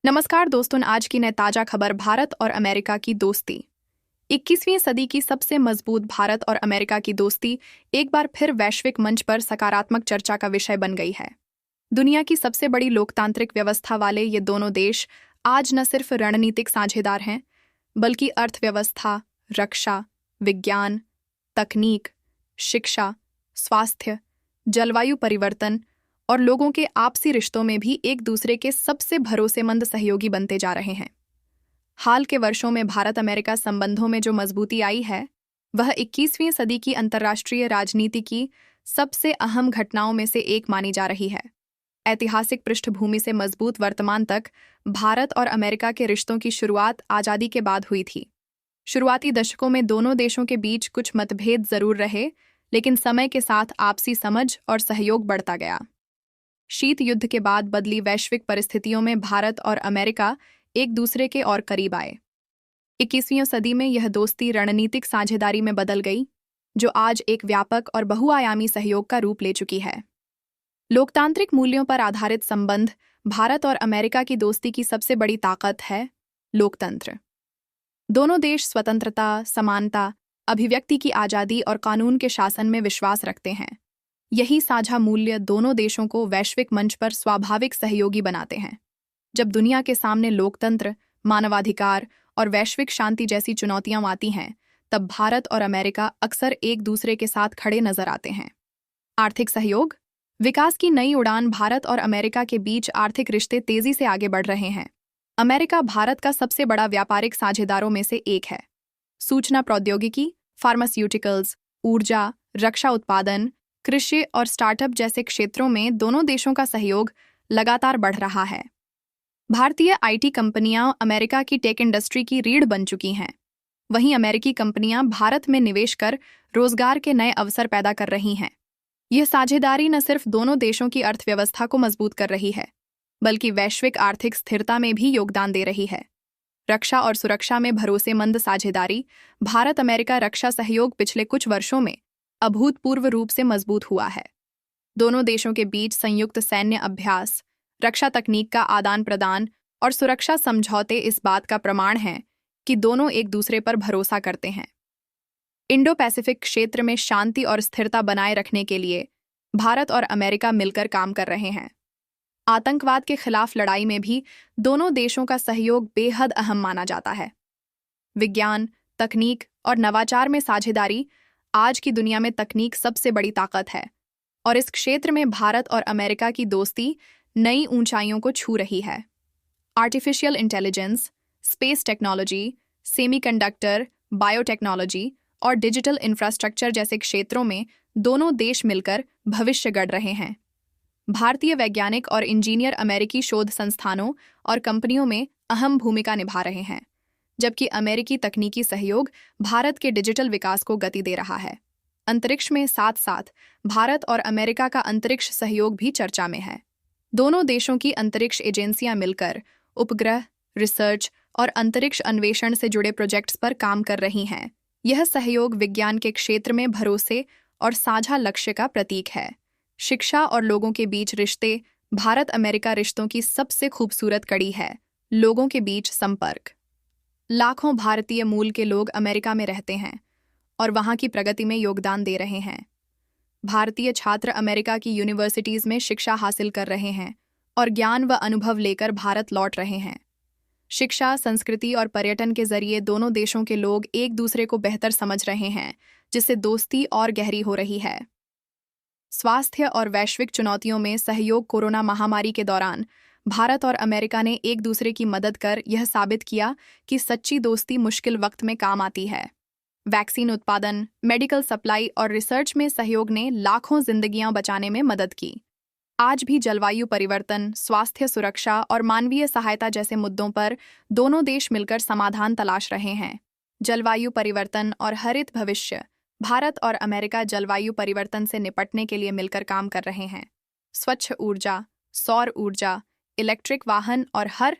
नमस्कार दोस्तों, आज की नई ताजा खबर भारत और अमेरिका की दोस्ती। 21वीं सदी की सबसे मजबूत भारत और अमेरिका की दोस्ती एक बार फिर वैश्विक मंच पर सकारात्मक चर्चा का विषय बन गई है। दुनिया की सबसे बड़ी लोकतांत्रिक व्यवस्था वाले ये दोनों देश आज न सिर्फ रणनीतिक साझेदार हैं, बल्कि अर्थव्यवस्था, रक्षा, विज्ञान, तकनीक, शिक्षा, स्वास्थ्य, जलवायु परिवर्तन और लोगों के आपसी रिश्तों में भी एक दूसरे के सबसे भरोसेमंद सहयोगी बनते जा रहे हैं। हाल के वर्षों में भारत अमेरिका संबंधों में जो मजबूती आई है, वह 21वीं सदी की अंतर्राष्ट्रीय राजनीति की सबसे अहम घटनाओं में से एक मानी जा रही है। ऐतिहासिक पृष्ठभूमि से मजबूत वर्तमान तक भारत और अमेरिका के रिश्तों की शुरुआत आज़ादी के बाद हुई थी। शुरुआती दशकों में दोनों देशों के बीच कुछ मतभेद जरूर रहे, लेकिन समय के साथ आपसी समझ और सहयोग बढ़ता गया। शीत युद्ध के बाद बदली वैश्विक परिस्थितियों में भारत और अमेरिका एक दूसरे के और करीब आए। 21वीं सदी में यह दोस्ती रणनीतिक साझेदारी में बदल गई, जो आज एक व्यापक और बहुआयामी सहयोग का रूप ले चुकी है। लोकतांत्रिक मूल्यों पर आधारित संबंध भारत और अमेरिका की दोस्ती की सबसे बड़ी ताकत है। लोकतंत्र। दोनों देश स्वतंत्रता, समानता, अभिव्यक्ति की आज़ादी और कानून के शासन में विश्वास रखते हैं। यही साझा मूल्य दोनों देशों को वैश्विक मंच पर स्वाभाविक सहयोगी बनाते हैं। जब दुनिया के सामने लोकतंत्र, मानवाधिकार और वैश्विक शांति जैसी चुनौतियां आती हैं, तब भारत और अमेरिका अक्सर एक दूसरे के साथ खड़े नजर आते हैं। आर्थिक सहयोग। विकास की नई उड़ान। भारत और अमेरिका के बीच आर्थिक रिश्ते तेजी से आगे बढ़ रहे हैं। अमेरिका भारत का सबसे बड़ा व्यापारिक साझेदारों में से एक है। सूचना प्रौद्योगिकी, फार्मास्यूटिकल्स, ऊर्जा, रक्षा उत्पादन, कृषि और स्टार्टअप जैसे क्षेत्रों में दोनों देशों का सहयोग लगातार बढ़ रहा है। भारतीय आईटी कंपनियां अमेरिका की टेक इंडस्ट्री की रीढ़ बन चुकी हैं। वहीं अमेरिकी कंपनियां भारत में निवेश कर रोजगार के नए अवसर पैदा कर रही हैं। यह साझेदारी न सिर्फ दोनों देशों की अर्थव्यवस्था को मजबूत कर रही है, बल्कि वैश्विक आर्थिक स्थिरता में भी योगदान दे रही है। रक्षा और सुरक्षा में भरोसेमंद साझेदारी। भारत अमेरिका रक्षा सहयोग पिछले कुछ वर्षों में अभूतपूर्व रूप से मजबूत हुआ है। दोनों देशों के बीच संयुक्त सैन्य अभ्यास, रक्षा तकनीक का आदान प्रदान और सुरक्षा समझौते इस बात का प्रमाण हैं कि दोनों एक दूसरे पर भरोसा करते हैं। इंडो पैसिफिक क्षेत्र में शांति और स्थिरता बनाए रखने के लिए भारत और अमेरिका मिलकर काम कर रहे हैं। आतंकवाद के खिलाफ लड़ाई में भी दोनों देशों का सहयोग बेहद अहम माना जाता है। विज्ञान, तकनीक और नवाचार में साझेदारी। आज की दुनिया में तकनीक सबसे बड़ी ताकत है और इस क्षेत्र में भारत और अमेरिका की दोस्ती नई ऊंचाइयों को छू रही है। Artificial intelligence, space technology, semiconductor, biotechnology और डिजिटल इंफ्रास्ट्रक्चर जैसे क्षेत्रों में दोनों देश मिलकर भविष्य गढ़ रहे हैं। भारतीय वैज्ञानिक और इंजीनियर अमेरिकी शोध संस्थानों और कंपनियों में अहम भूमिका निभा रहे हैं, जबकि अमेरिकी तकनीकी सहयोग भारत के डिजिटल विकास को गति दे रहा है। अंतरिक्ष में साथ साथ भारत और अमेरिका का अंतरिक्ष सहयोग भी चर्चा में है। दोनों देशों की अंतरिक्ष एजेंसियां मिलकर उपग्रह, रिसर्च और अंतरिक्ष अन्वेषण से जुड़े प्रोजेक्ट्स पर काम कर रही हैं। यह सहयोग विज्ञान के क्षेत्र में भरोसे और साझा लक्ष्य का प्रतीक है। शिक्षा और लोगों के बीच रिश्ते। भारत अमेरिका रिश्तों की सबसे खूबसूरत कड़ी है लोगों के बीच संपर्क। लाखों भारतीय मूल के लोग अमेरिका में रहते हैं और वहां की प्रगति में योगदान दे रहे हैं। भारतीय छात्र अमेरिका की यूनिवर्सिटीज में शिक्षा हासिल कर रहे हैं और ज्ञान व अनुभव लेकर भारत लौट रहे हैं। शिक्षा, संस्कृति और पर्यटन के जरिए दोनों देशों के लोग एक दूसरे को बेहतर समझ रहे हैं, जिससे दोस्ती और गहरी हो रही है। स्वास्थ्य और वैश्विक चुनौतियों में सहयोग। कोरोना महामारी के दौरान भारत और अमेरिका ने एक दूसरे की मदद कर यह साबित किया कि सच्ची दोस्ती मुश्किल वक्त में काम आती है। वैक्सीन उत्पादन, मेडिकल सप्लाई और रिसर्च में सहयोग ने लाखों जिंदगियां बचाने में मदद की। आज भी जलवायु परिवर्तन, स्वास्थ्य सुरक्षा और मानवीय सहायता जैसे मुद्दों पर दोनों देश मिलकर समाधान तलाश रहे हैं। जलवायु परिवर्तन और हरित भविष्य। भारत और अमेरिका जलवायु परिवर्तन से निपटने के लिए मिलकर काम कर रहे हैं। स्वच्छ ऊर्जा, सौर ऊर्जा, इलेक्ट्रिक वाहन और हर